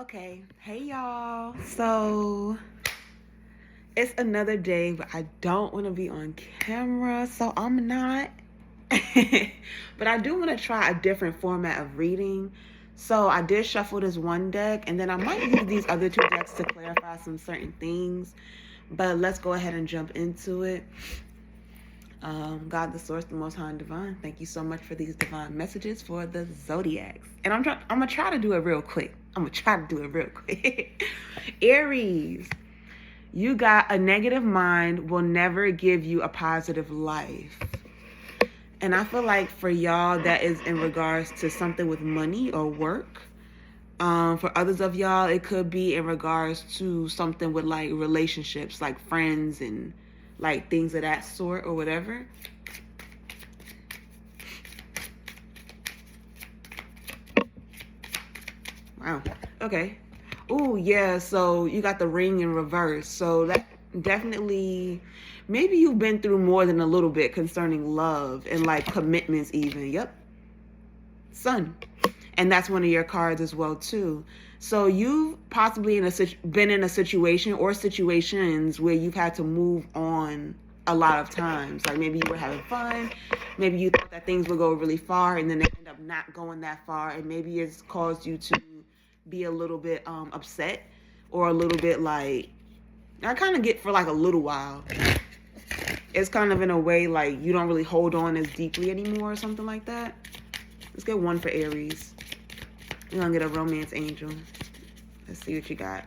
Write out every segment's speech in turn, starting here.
Okay, hey y'all. So it's another day, but I don't want to be on camera, so I'm not. But I do want to try a different format of reading. So I did shuffle this one deck, and then I might use these other two decks to clarify some certain things. But let's go ahead and jump into it. God, the source, the most high and divine, thank you so much for these divine messages for the zodiacs. And I'm gonna try to do it real quick. Aries, you got a negative mind will never give you a positive life. And I feel like for y'all, that is in regards to something with money or work. For others of y'all, it could be in regards to something with like relationships, like friends and like things of that sort or whatever. Wow. Okay. Oh, yeah. So you got the ring in reverse. So that definitely, maybe you've been through more than a little bit concerning love and like commitments even. Yep. Sun. And that's one of your cards as well too. So you've possibly been in a situation or situations where you've had to move on a lot of times. Like maybe you were having fun, maybe you thought that things would go really far and then they end up not going that far, and maybe it's caused you to be a little bit upset or a little bit like, I kind of get for like a little while. It's kind of in a way like you don't really hold on as deeply anymore or something like that. Let's get one for Aries. You're going to get a romance angel. Let's see what you got.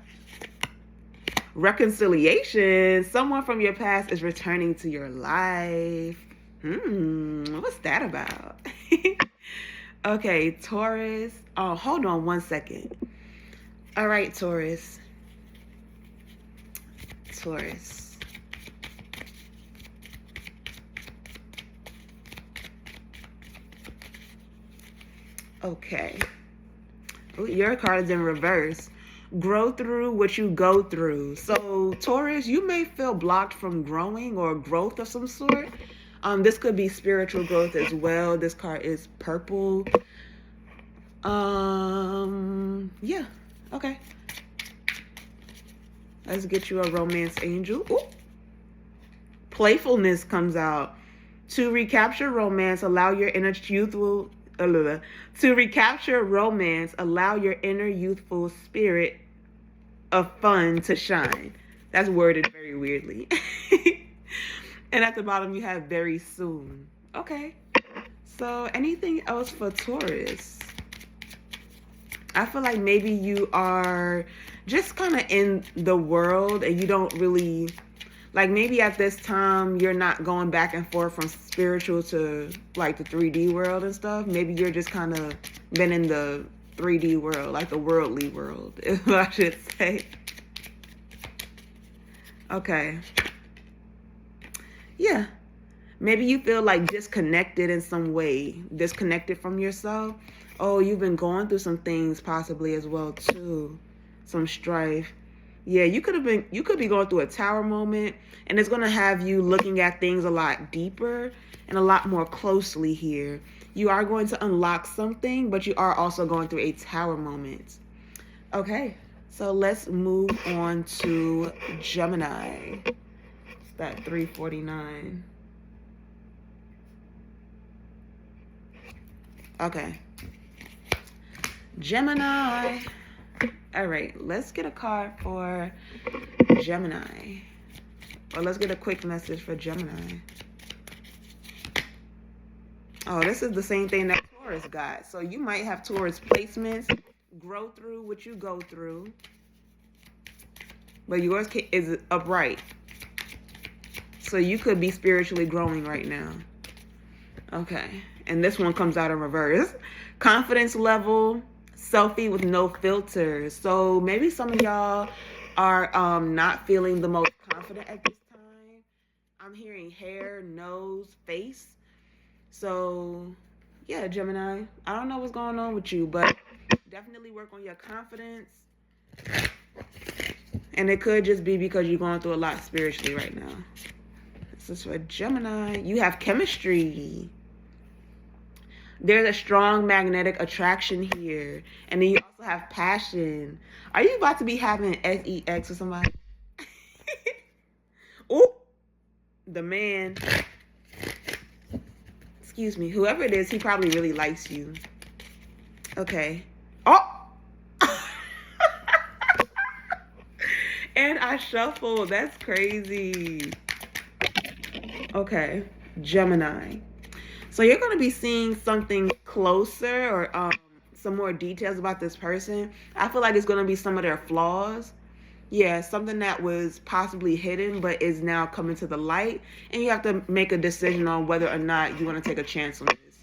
Reconciliation. Someone from your past is returning to your life. What's that about? Okay, Taurus. Oh, hold on one second. All right, Taurus. Okay. Ooh, your card is in reverse. Grow through what you go through. So, Taurus, you may feel blocked from growing or growth of some sort. This could be spiritual growth as well. This card is purple. Yeah. Okay. Let's get you a romance angel. Ooh. Playfulness comes out. To recapture romance, allow your inner youthful spirit of fun to shine. That's worded very weirdly. And at the bottom you have very soon. Okay. So anything else for Taurus? I feel like maybe you are just kind of in the world and you don't really, like maybe at this time you're not going back and forth from spiritual to like the 3D world and stuff. Maybe you're just kind of been in the 3D world, like the worldly world, if I should say. Okay. Yeah. Maybe you feel like disconnected in some way, disconnected from yourself. Oh, you've been going through some things possibly as well too. Some strife. Yeah, you could be going through a tower moment, and it's going to have you looking at things a lot deeper and a lot more closely here. You are going to unlock something, but you are also going through a tower moment. Okay, so let's move on to Gemini. It's that 349. Okay. Gemini. All right, let's get a card for Gemini. Or let's get a quick message for Gemini. Oh, this is the same thing that Taurus got. So you might have Taurus placements, grow through what you go through. But yours is upright. So you could be spiritually growing right now. Okay. And this one comes out in reverse. Confidence level, selfie with no filters. So maybe some of y'all are not feeling the most confident at this time. I'm hearing hair, nose, face. So yeah, Gemini, I don't know what's going on with you, but definitely work on your confidence. And it could just be because you're going through a lot spiritually right now. This is for Gemini. You have chemistry. There's a strong magnetic attraction here. And then you also have passion. Are you about to be having sex with somebody? Oh, the man. Excuse me. Whoever it is, he probably really likes you. Okay. Oh! And I shuffled. That's crazy. Okay. Gemini. So you're going to be seeing something closer or some more details about this person. I feel like it's going to be some of their flaws. Yeah, something that was possibly hidden but is now coming to the light. And you have to make a decision on whether or not you want to take a chance on this.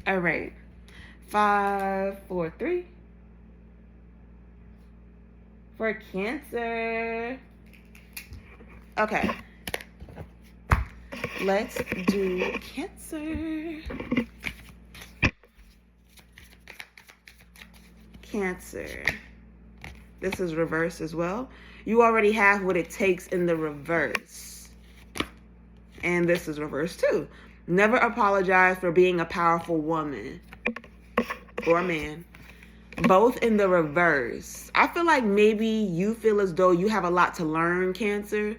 All right. 5, 4, 3. For Cancer. Okay. Let's do Cancer. Cancer. This is reverse as well. You already have what it takes in the reverse. And this is reverse too. Never apologize for being a powerful woman or man. Both in the reverse. I feel like maybe you feel as though you have a lot to learn, Cancer.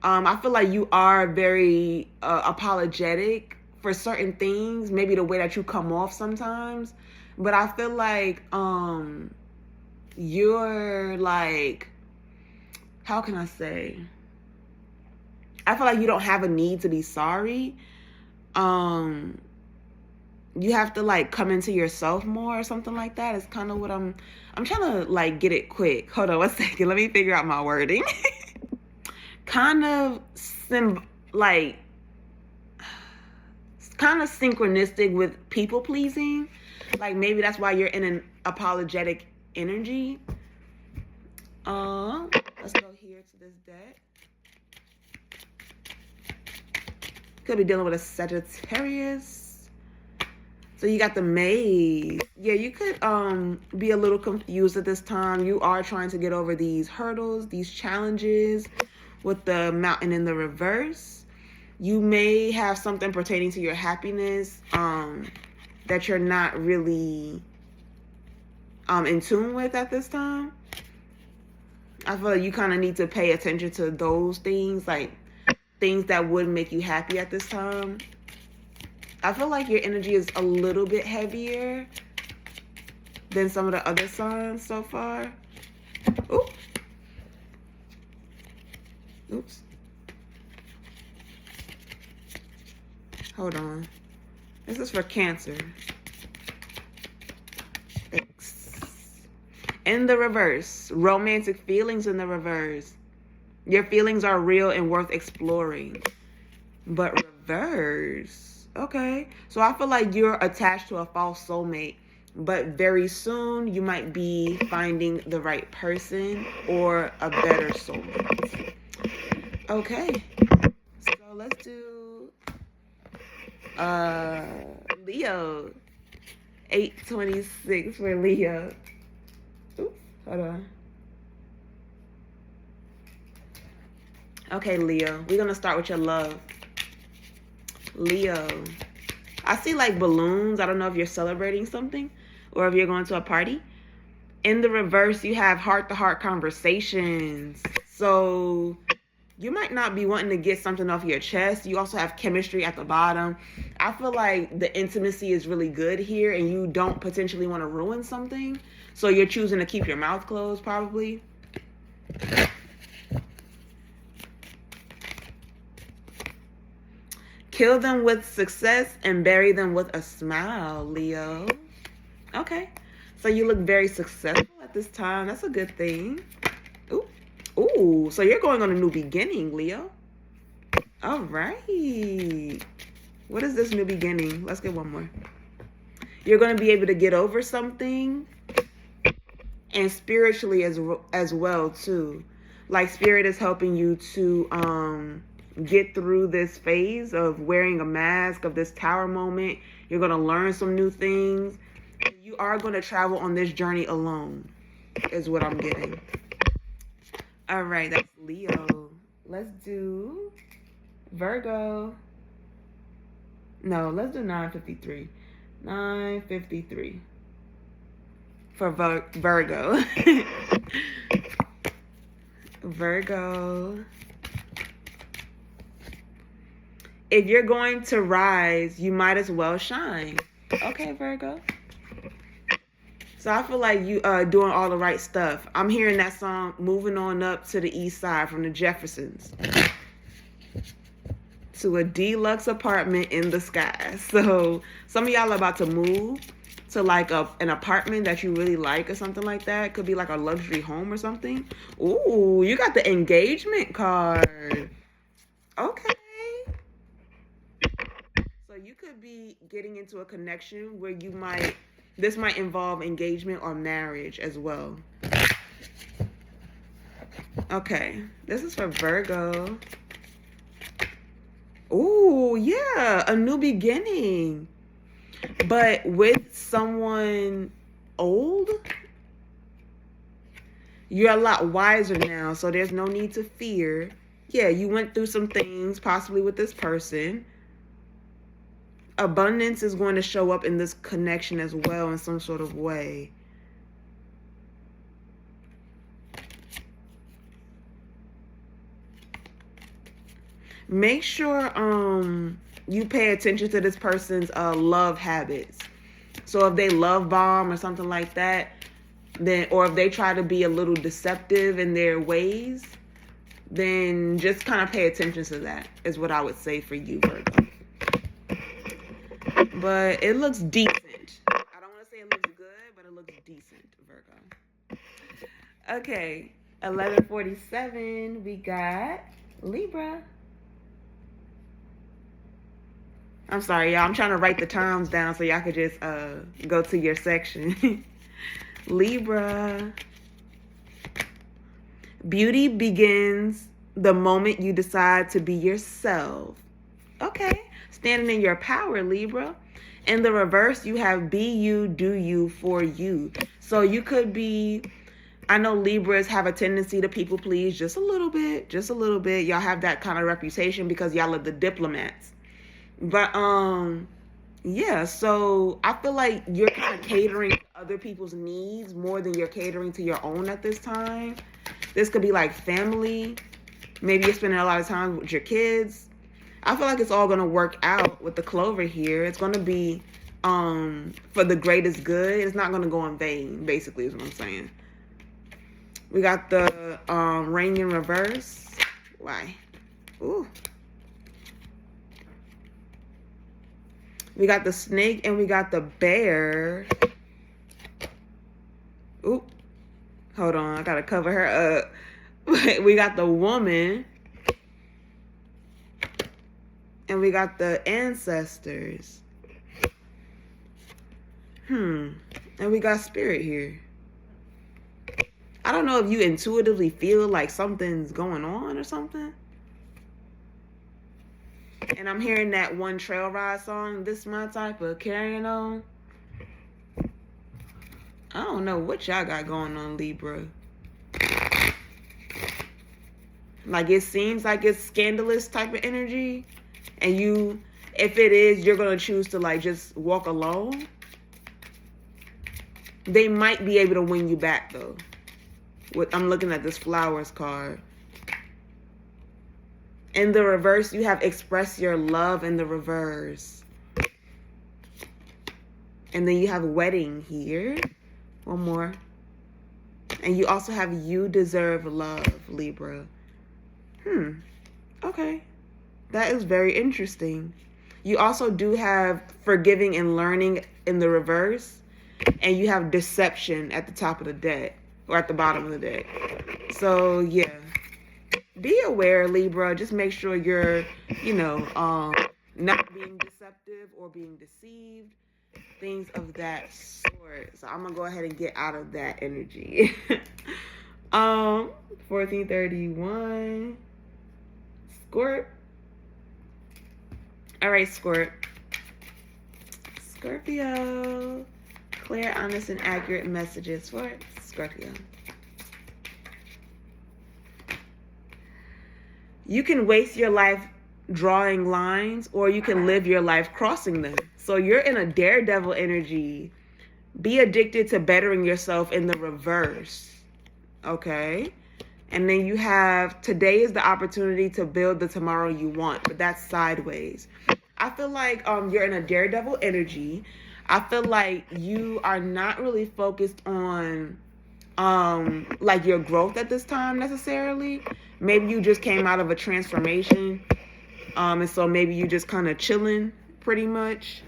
I feel like you are very apologetic for certain things, maybe the way that you come off sometimes. But I feel like you're like, how can I say? I feel like you don't have a need to be sorry. You have to like come into yourself more or something like that. It's kind of what I'm trying to like get it quick. Hold on 1 second. Let me figure out my wording. Kind of synchronistic with people pleasing. Like maybe that's why you're in an apologetic energy. Let's go here to this deck. Could be dealing with a Sagittarius. So you got the Maid. Yeah, you could be a little confused at this time. You are trying to get over these hurdles, these challenges with the Mountain in the reverse. You may have something pertaining to your happiness that you're not really in tune with at this time. I feel like you kind of need to pay attention to those things, like things that would make you happy at this time. I feel like your energy is a little bit heavier than some of the other signs so far. Oops. Oops. Hold on. This is for Cancer. Thanks. In the reverse, romantic feelings in the reverse. Your feelings are real and worth exploring. But reverse. Okay, so I feel like you're attached to a false soulmate, but very soon you might be finding the right person or a better soulmate. Okay, so let's do Leo. 826 for Leo. Oops, hold on. Okay, Leo, we're gonna start with your love. Leo, I see like balloons. I don't know if you're celebrating something or if you're going to a party. In the reverse, you have heart-to-heart conversations. So you might not be wanting to get something off your chest. You also have chemistry at the bottom. I feel like the intimacy is really good here and you don't potentially want to ruin something. So you're choosing to keep your mouth closed probably. Kill them with success and bury them with a smile, Leo. Okay. So you look very successful at this time. That's a good thing. Ooh. Ooh. So you're going on a new beginning, Leo. All right. What is this new beginning? Let's get one more. You're going to be able to get over something. And spiritually as well, too. Like spirit is helping you to get through this phase of wearing a mask, of this tower moment. You're going to learn some new things. You are going to travel on this journey alone, is what I'm getting. All right, that's Leo. Let's do Virgo. No, let's do 9:53. 9:53 for Virgo. Virgo. If you're going to rise, you might as well shine. Okay, Virgo. So I feel like you doing all the right stuff. I'm hearing that song, Moving On Up to the East Side from the Jeffersons. To a deluxe apartment in the sky. So some of y'all are about to move to like an apartment that you really like or something like that. Could be like a luxury home or something. Ooh, you got the engagement card. Okay. So you could be getting into a connection where this might involve engagement or marriage as well. Okay, this is for Virgo. Ooh, yeah, a new beginning. But with someone old, you're a lot wiser now, so there's no need to fear. Yeah, you went through some things, possibly with this person. Abundance is going to show up in this connection as well in some sort of way. Make sure you pay attention to this person's love habits. So if they love bomb or something like that, then, or if they try to be a little deceptive in their ways, then just kind of pay attention to that is what I would say for you, Virgo. But it looks decent. I don't want to say it looks good, but it looks decent, Virgo. Okay, 11:47, we got Libra. I'm sorry, y'all. I'm trying to write the times down so y'all could just go to your section. Libra. Beauty begins the moment you decide to be yourself. Okay. Standing in your power, Libra. In the reverse, you have be you, do you, for you. So you could be, I know Libras have a tendency to people please just a little bit, just a little bit. Y'all have that kind of reputation because y'all are the diplomats. But, yeah, so I feel like you're kind of catering to other people's needs more than you're catering to your own at this time. This could be like family. Maybe you're spending a lot of time with your kids. I feel like it's all going to work out with the clover here. It's going to be for the greatest good. It's not going to go in vain, basically, is what I'm saying. We got the ring in reverse. Why? Ooh. We got the snake and we got the bear. Ooh. Hold on. I got to cover her up. We got the woman. And we got the ancestors. And we got spirit here. I don't know if you intuitively feel like something's going on or something. And I'm hearing that one trail ride song, This My Type of Carrying On. I don't know what y'all got going on, Libra. Like, it seems like it's scandalous type of energy. And you, if it is, you're going to choose to, like, just walk alone. They might be able to win you back, though. I'm looking at this flowers card. In the reverse, you have express your love in the reverse. And then you have wedding here. One more. And you also have you deserve love, Libra. Okay. That is very interesting. You also do have forgiving and learning in the reverse. And you have deception at the top of the deck. Or at the bottom of the deck. So, yeah. Be aware, Libra. Just make sure you're, not being deceptive or being deceived. Things of that sort. So I'm going to go ahead and get out of that energy. 1431. Scorp. All right, Scorp. Scorpio. Clear, honest, and accurate messages for Scorpio. You can waste your life drawing lines, or you can live your life crossing them. So you're in a daredevil energy. Be addicted to bettering yourself in the reverse. Okay? And then you have today is the opportunity to build the tomorrow you want, but that's sideways. I feel like you're in a daredevil energy. I feel like you are not really focused on like your growth at this time necessarily. Maybe you just came out of a transformation. And so maybe you just kind of chilling pretty much.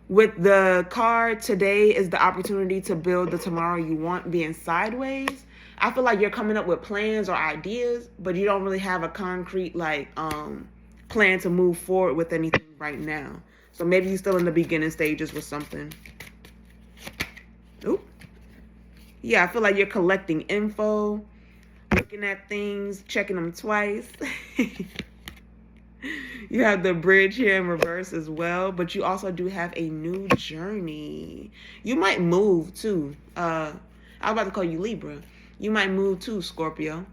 With the card, today is the opportunity to build the tomorrow you want, being sideways. I feel like you're coming up with plans or ideas, but you don't really have a concrete plan to move forward with anything right now. So maybe you're still in the beginning stages with something. Oop. Yeah, I feel like you're collecting info, looking at things, checking them twice. You have the bridge here in reverse as well, but you also do have a new journey. You might move too. I was about to call you Libra. You might move too, Scorpio.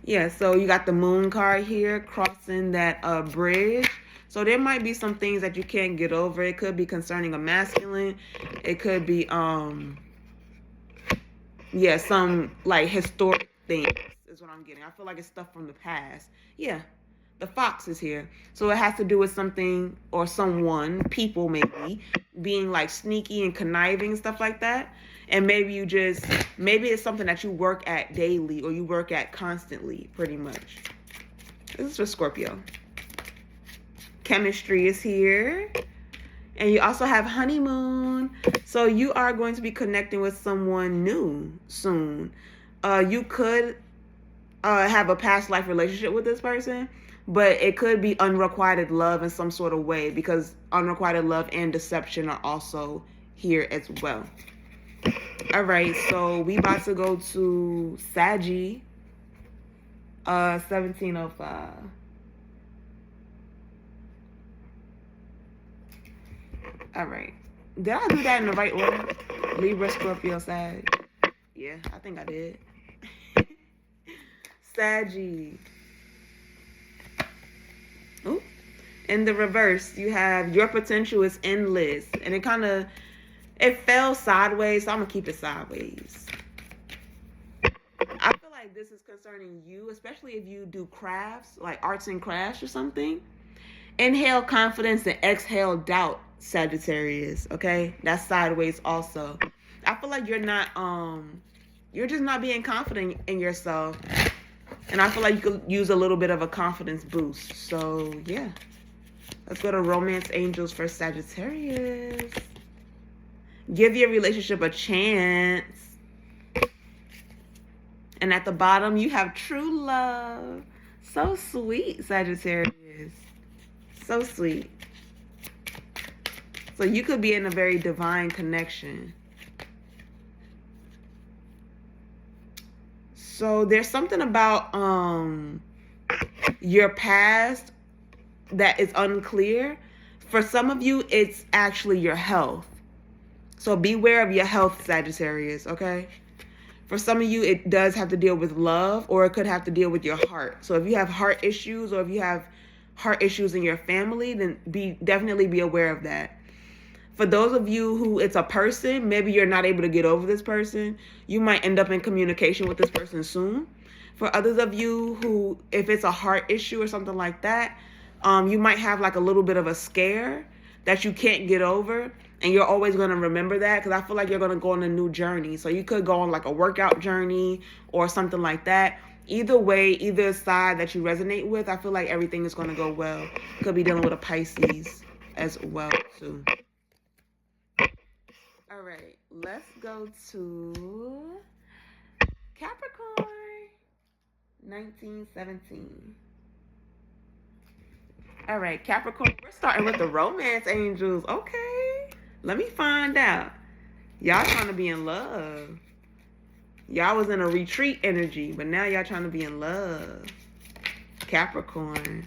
Yeah, so you got the moon card here crossing that bridge. So there might be some things that you can't get over. It could be concerning a masculine. It could be some like historic things is what I'm getting. I feel like it's stuff from the past. Yeah. The fox is here. So it has to do with something or someone, people maybe, being like sneaky and conniving, stuff like that. And maybe it's something that you work at daily or you work at constantly, pretty much. This is for Scorpio. Chemistry is here. And you also have honeymoon. So you are going to be connecting with someone new soon. You could have a past life relationship with this person, but it could be unrequited love in some sort of way, because unrequited love and deception are also here as well. All right, so we about to go to Saggy, 1705. All right. Did I do that in the right order? Libra, Scorpio, Sag. Yeah, I think I did. Saggy. Ooh. In the reverse, you have your potential is endless. And it fell sideways, so I'm going to keep it sideways. I feel like this is concerning you, especially if you do crafts, like arts and crafts or something. Inhale confidence and exhale doubt, Sagittarius, okay? That's sideways also. I feel like you're just not being confident in yourself. And I feel like you could use a little bit of a confidence boost. So, yeah. Let's go to Romance Angels for Sagittarius. Give your relationship a chance. And at the bottom, you have true love. So sweet, Sagittarius. So sweet. So you could be in a very divine connection. So there's something about your past that is unclear. For some of you, it's actually your health. So beware of your health, Sagittarius, okay? For some of you, it does have to deal with love, or it could have to deal with your heart. So if you have heart issues, or if you have heart issues in your family, then definitely be aware of that. For those of you who it's a person, maybe you're not able to get over this person, you might end up in communication with this person soon. For others of you who, if it's a heart issue or something like that, you might have like a little bit of a scare that you can't get over, and you're always going to remember that, because I feel like you're going to go on a new journey. So you could go on like a workout journey or something like that. Either way, either side that you resonate with, I feel like everything is going to go well. Could be dealing with a Pisces as well too. All right, let's go to Capricorn, 1917. All right, Capricorn, we're starting with the romance angels. Okay, let me find out. Y'all trying to be in love. Y'all was in a retreat energy, but now y'all trying to be in love. Capricorn.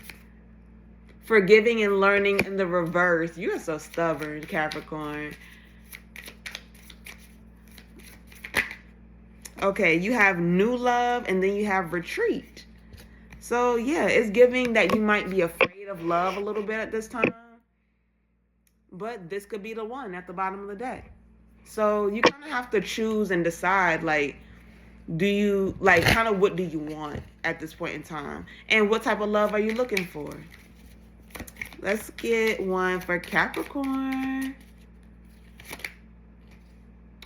Forgiving and learning in the reverse. You are so stubborn, Capricorn. Okay, you have new love and then you have retreat. So, yeah, it's giving that you might be afraid of love a little bit at this time. But this could be the one at the bottom of the deck. So, you kind of have to choose and decide, like, do you, like, kind of what do you want at this point in time? And what type of love are you looking for? Let's get one for Capricorn.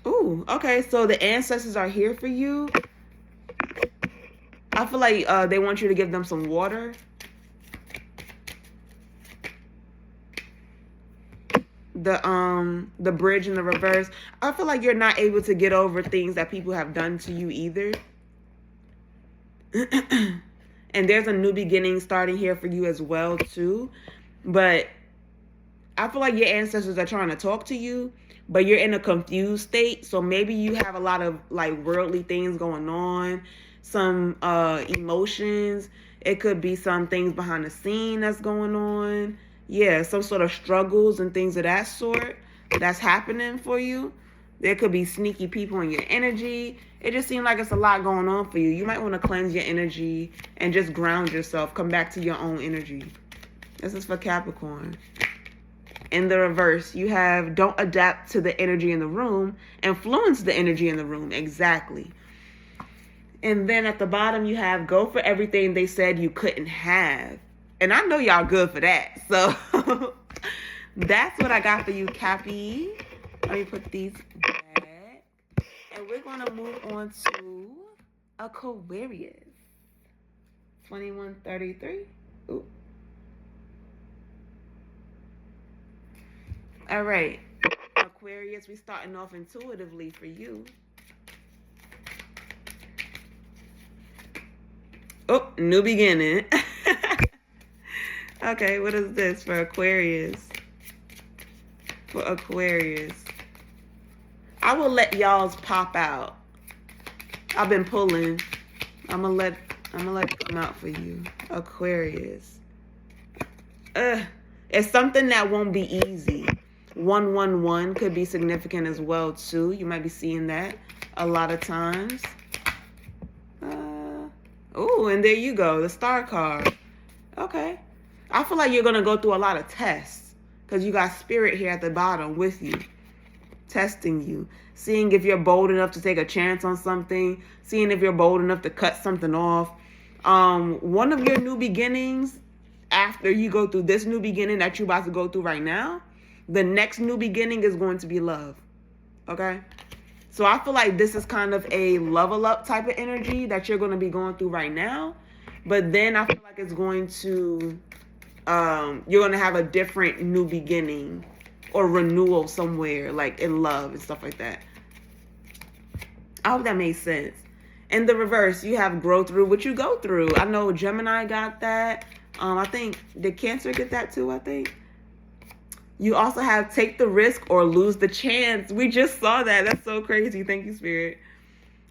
Ooh, okay, so the ancestors are here for you. I feel like they want you to give them some water. The bridge in the reverse. I feel like you're not able to get over things that people have done to you either. And there's a new beginning starting here for you as well too. But I feel like your ancestors are trying to talk to you, but you're in a confused state. So maybe you have a lot of like worldly things going on, some emotions. It could be some things behind the scene that's going on. Yeah, some sort of struggles and things of that sort that's happening for you. There could be sneaky people in your energy. It just seems like it's a lot going on for you. You might want to cleanse your energy and just ground yourself. Come back to your own energy. This is for Capricorn. In the reverse, you have don't adapt to the energy in the room. Influence the energy in the room. Exactly. And then at the bottom, you have go for everything they said you couldn't have. And I know y'all good for that. So that's what I got for you, Cappy. Let me put these back. And we're going to move on to Aquarius. 2133. Ooh. All right. Aquarius, we're starting off intuitively for you. Oh, new beginning. Okay, what is this for Aquarius? For Aquarius. I will let y'all's pop out. I've been pulling. I'm gonna let it come out for you. Aquarius. It's something that won't be easy. 111 could be significant as well too. You might be seeing that a lot of times. Oh, and there you go, the star card. Okay. I feel like you're going to go through a lot of tests because you got spirit here at the bottom with you, testing you, seeing if you're bold enough to take a chance on something, seeing if you're bold enough to cut something off. One of your new beginnings, after you go through this new beginning that you're about to go through right now, the next new beginning is going to be love. Okay? So I feel like this is kind of a level up type of energy that you're going to be going through right now. But then I feel like it's going to, you're going to have a different new beginning or renewal somewhere, like in love and stuff like that. I hope that made sense. In the reverse, you have grow through what you go through. I know Gemini got that. I think, did Cancer get that too, I think? You also have take the risk or lose the chance. We just saw that. That's so crazy. Thank you, Spirit.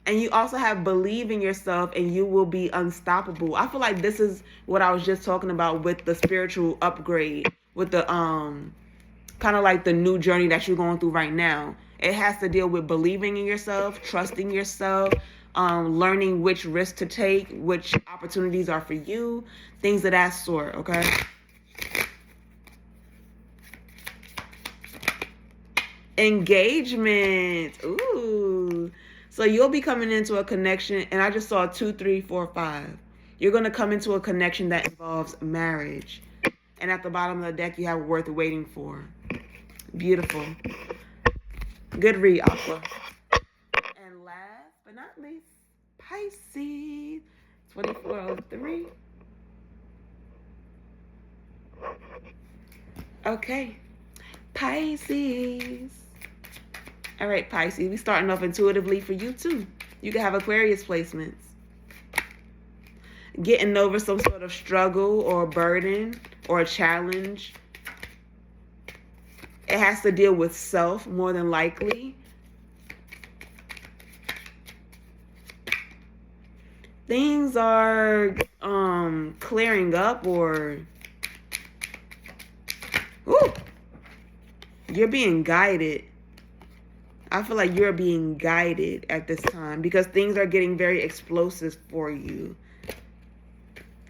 And you also have believe in yourself and you will be unstoppable. I feel like this is what I was just talking about with the spiritual upgrade, with the kind of like the new journey that you're going through right now. It has to deal with believing in yourself, trusting yourself, learning which risks to take, which opportunities are for you, things of that sort, okay? Engagement. Ooh. So you'll be coming into a connection, and I just saw 2, 3, 4, 5. You're going to come into a connection that involves marriage. And at the bottom of the deck, you have worth waiting for. Beautiful. Good read, Aqua. And last but not least, Pisces. 2403. Okay. Pisces. All right, Pisces, we starting off intuitively for you too. You can have Aquarius placements. Getting over some sort of struggle or burden or a challenge. It has to deal with self more than likely. Things are clearing up or you're being guided. I feel like you're being guided at this time because things are getting very explosive for you.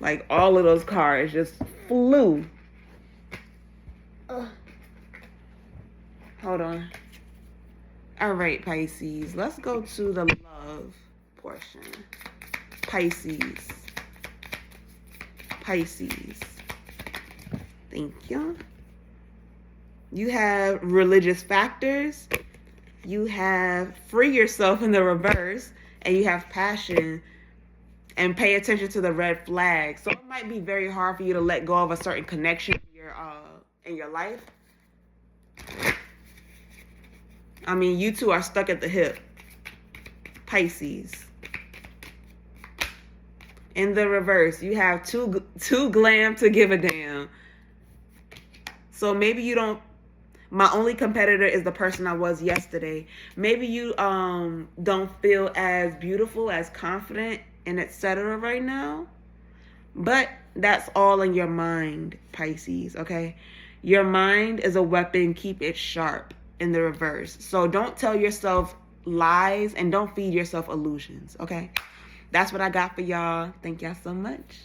Like all of those cards just flew. Ugh. Hold on. All right, Pisces. Let's go to the love portion. Pisces. Pisces. Thank you. You have religious factors. You have free yourself in the reverse. And you have passion and pay attention to the red flags. So it might be very hard for you to let go of a certain connection in your life. I mean, you two are stuck at the hip. Pisces. In the reverse, you have too glam to give a damn. So maybe you don't. My only competitor is the person I was yesterday. Maybe you don't feel as beautiful, as confident, and etc. right now. But that's all in your mind, Pisces, okay? Your mind is a weapon. Keep it sharp in the reverse. So don't tell yourself lies and don't feed yourself illusions, okay? That's what I got for y'all. Thank y'all so much.